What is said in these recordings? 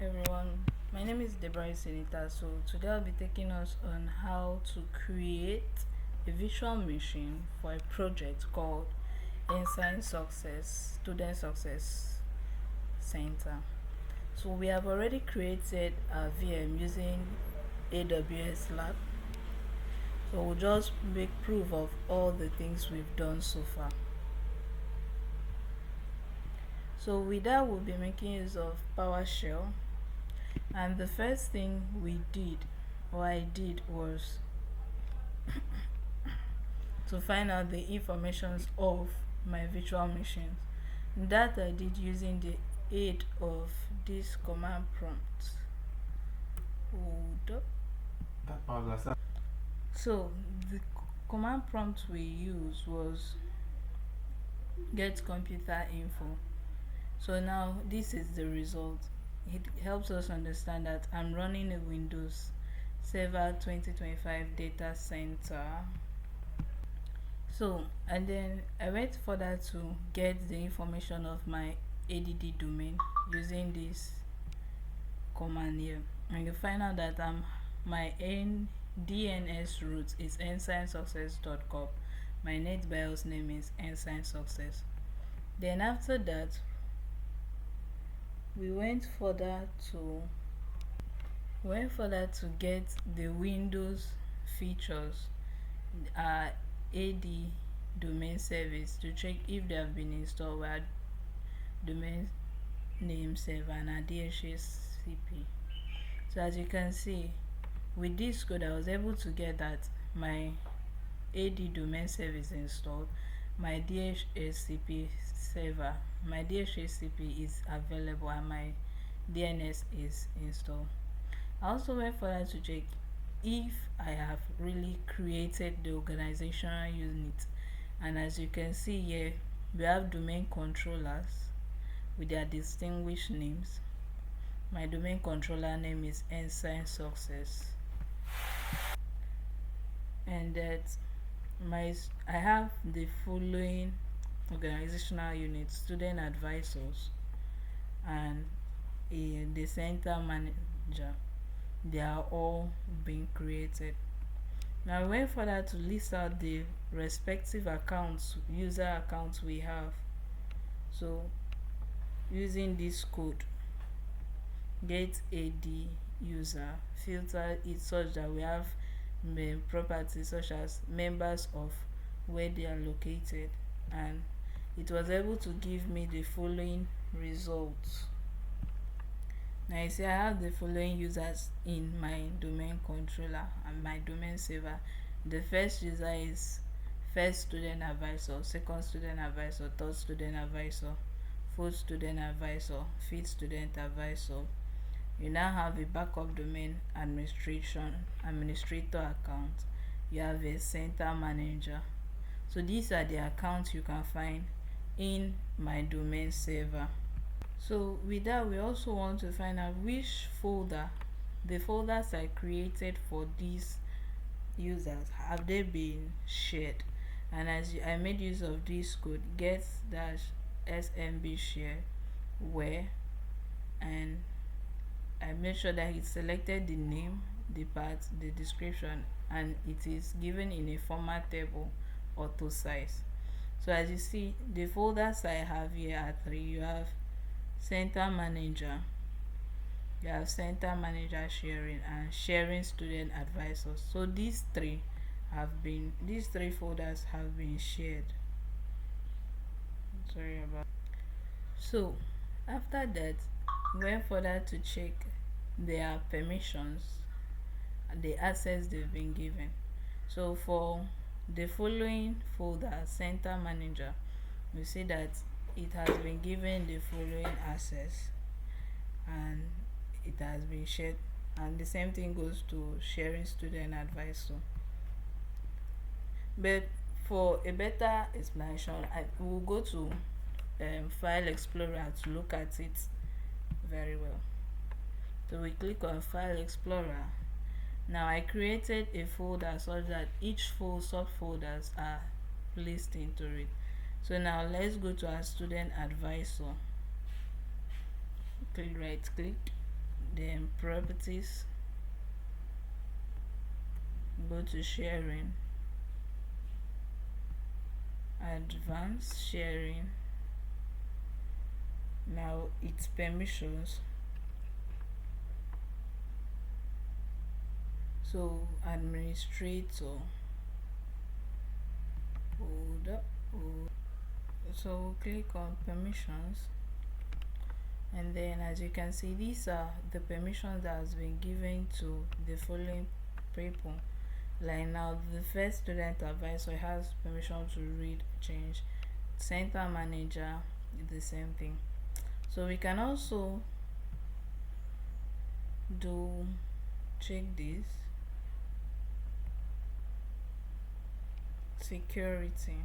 everyone, my name is Deborah Senita. So today I'll be taking us on how to create a virtual machine for a project called Ensign Success Student Success Center. So we have already created a VM using AWS Lab. So we'll just make proof of all the things we've done so far. So with that, we'll be making use of PowerShell. And the first thing we did, or I did, was to find out the informations of my virtual machines. That I did using the aid of this command prompt. Hold up. So the command prompt we used was get computer info. So now this is the result. It helps us understand that I'm running a Windows Server 2025 data center. So, and then I went further to get the information of my ADD domain using this command here, and you find out that my DNS root is ensignsuccess.com. My NetBIOS name is Ensign Success. Then after that, we went further to get the Windows features, AD domain service, to check if they have been installed with domain name server and a DHCP. So as you can see, with this code I was able to get that my AD domain service installed, my DHCP server, my DHCP is available, and my DNS is installed. I also went further to check if I have really created the organizational unit, and as you can see here, we have domain controllers with their distinguished names. My domain controller name is Ensign Success, and that I have the following organizational units: student advisors and the center manager. They are all being created. Now we went further to list out the respective user accounts we have. So using this code, get AD user, filter it such that we have properties such as members of where they are located, and it was able to give me the following results. Now you see I have the following users in my domain controller and my domain server. The first user is first student advisor, second student advisor, third student advisor, fourth student advisor, fifth student advisor. You now have a backup domain administrator account. You have a center manager. So these are the accounts you can find in my domain server. So with that, we also want to find out which the folders I created for these users, have they been shared. And I made use of this code, get dash smb share where, and I made sure that it selected the name, the part, the description, and it is given in a format table auto size. So as you see, the folders I have here are three. You have center manager, you have center manager sharing, and sharing student advisors. So these three folders have been shared. Sorry about. So after that, we went further to check their permissions and the access they've been given. So for the following folder, center manager, we see that it has been given the following access and it has been shared, and the same thing goes to sharing student advisor. But for a better explanation, I will go to File Explorer to look at it very well. So we click on File Explorer. Now I created a folder such that each subfolders are placed into it. So now let's go to our student advisor. Right click, then properties, go to sharing, advanced sharing. Now its permissions. So administrator, hold up, so we'll click on permissions, and then as you can see, these are the permissions that has been given to the following people. Like now, the first student advisor has permission to read, change. Center manager, the same thing. So we can also do, check this, security.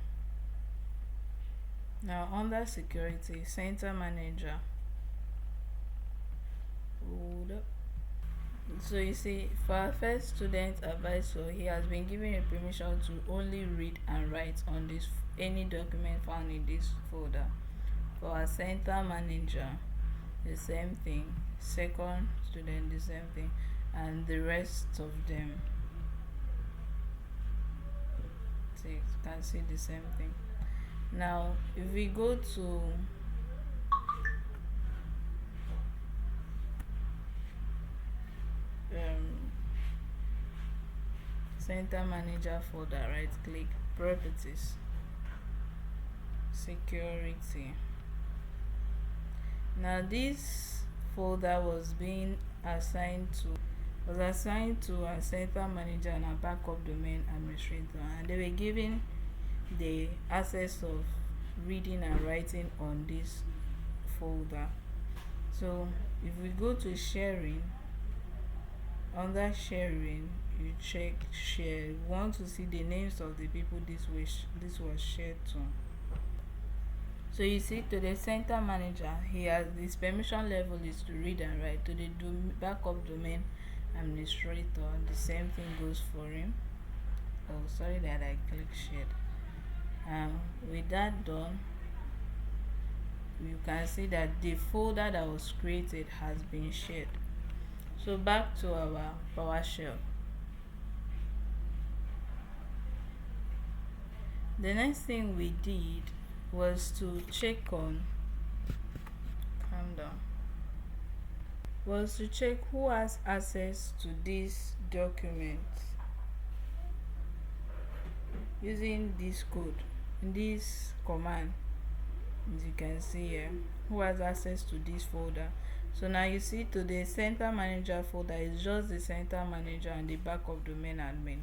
Now under security, center manager, hold up. So you see, for our first student advisor, he has been given a permission to only read and write on this any document found in this folder. For our center manager, the same thing. Second student, the same thing, and the rest of them. See, you can see the same thing. Now, if we go to center manager folder, right click, properties, security. Now this folder was assigned to a center manager and a backup domain administrator, and they were given the access of reading and writing on this folder. So if we go to sharing, under sharing you check share. You want to see the names of the people this was shared to. So you see, to the center manager, he has his permission level is to read and write. To the backup domain administrator, the same thing goes for him. Oh, sorry that I clicked shared. With that done, you can see that the folder that was created has been shared. So back to our PowerShell. The next thing we did was to check on, calm down, was to check who has access to this document using this code, this command. As you can see here, who has access to this folder. So now you see, to the center manager folder is just the center manager and the backup domain admin.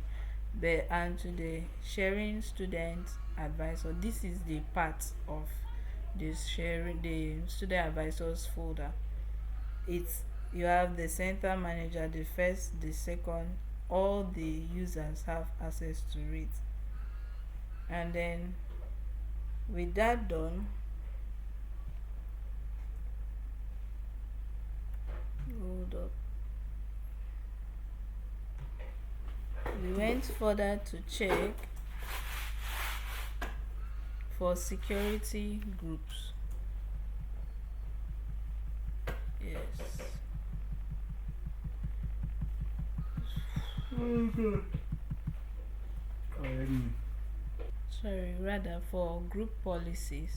And to the sharing student advisor, this is the part of this sharing, the student advisors folder. It's, you have the center manager, the first, the second, all the users have access to it. And then with that done, hold up, we went further to check for security groups. Yes. Oh god. Sorry, rather for group policies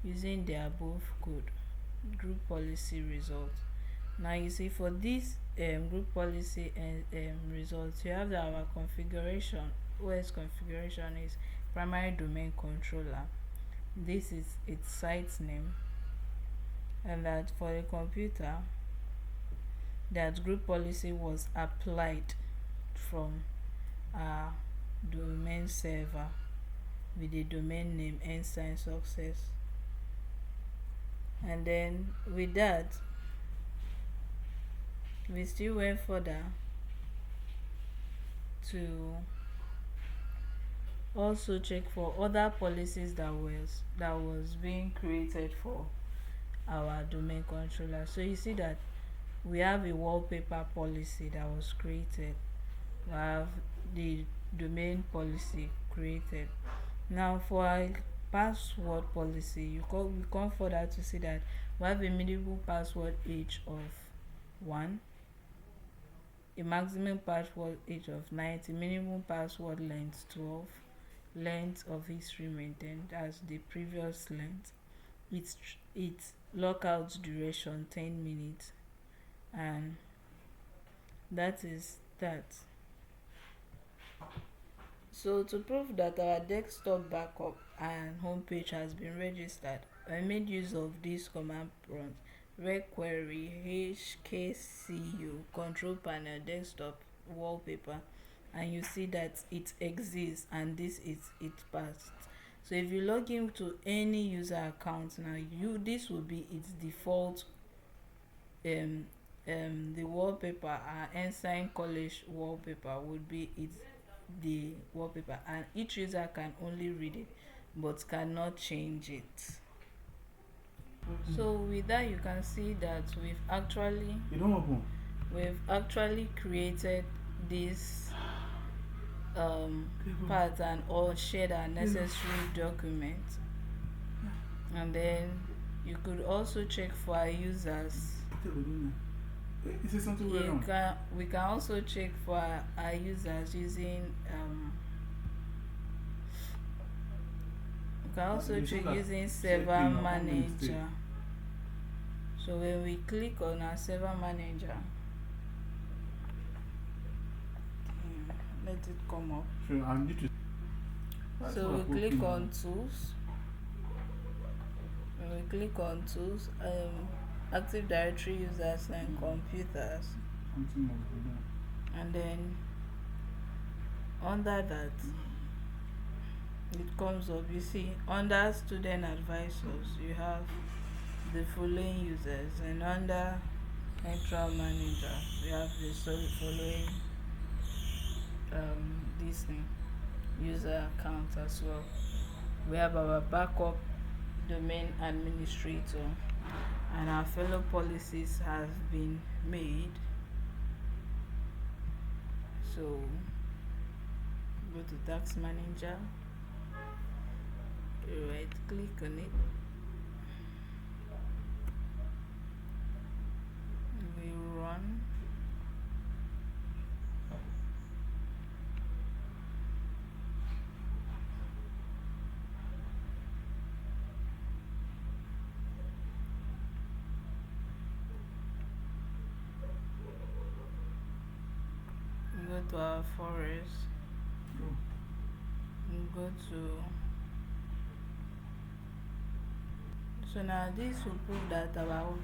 using the above code, group policy results. Now you see, for this group policy and results, you have our configuration. OS configuration is primary domain controller. This is its site name, and that for the computer, that group policy was applied from our domain server with the domain name Einstein Success. And then with that, we still went further to also check for other policies that was being created for our domain controller. So you see that we have a wallpaper policy that was created. We have the domain policy created. Now for our password policy, we come further to see that we have a minimal password age of 1, a maximum password age of 90, minimum password length 12, length of history maintained as the previous length, its lockout duration 10 minutes, and that is that. So to prove that our desktop backup and homepage has been registered, I made use of this command prompt: requery hkcu control panel desktop wallpaper, and you see that it exists and this is its passed. So if you log into any user account now, this will be its default. um the wallpaper, Ensign College wallpaper, would be the wallpaper, and each user can only read it but cannot change it. So with that, you can see that You don't open. we've actually created this pattern, or shared our necessary document. And then you could also check for our users. Is it something We can also check for our users using we can also check using server manager. So when we click on our server manager, let it come up. Sure, I need to. So we click on tools. When we click on tools, Active Directory users and computers, and then under that it comes up. You see under student advisors you have the following users, and under central manager we have the following this thing, user account as well. We have our backup domain administrator, and our fellow policies have been made. So go to tax manager, right click on it, we run. We go to our forest, we go to. So now this will prove that our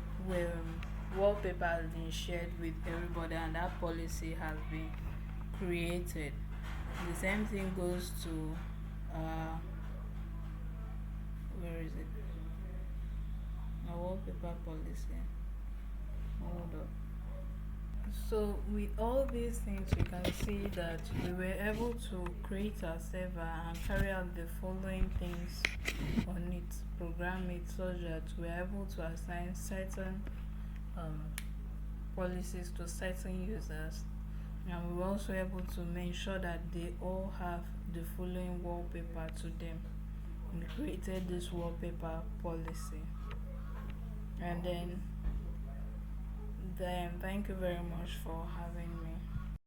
wallpaper has been shared with everybody and that policy has been created. The same thing goes to where is it? Our wallpaper policy. Hold up. So with all these things, we can see that we were able to create our server and carry out the following things on it, program it so that we're able to assign certain policies to certain users, and we were also able to make sure that they all have the following wallpaper to them. We created this wallpaper policy, and then thank you very much for having me.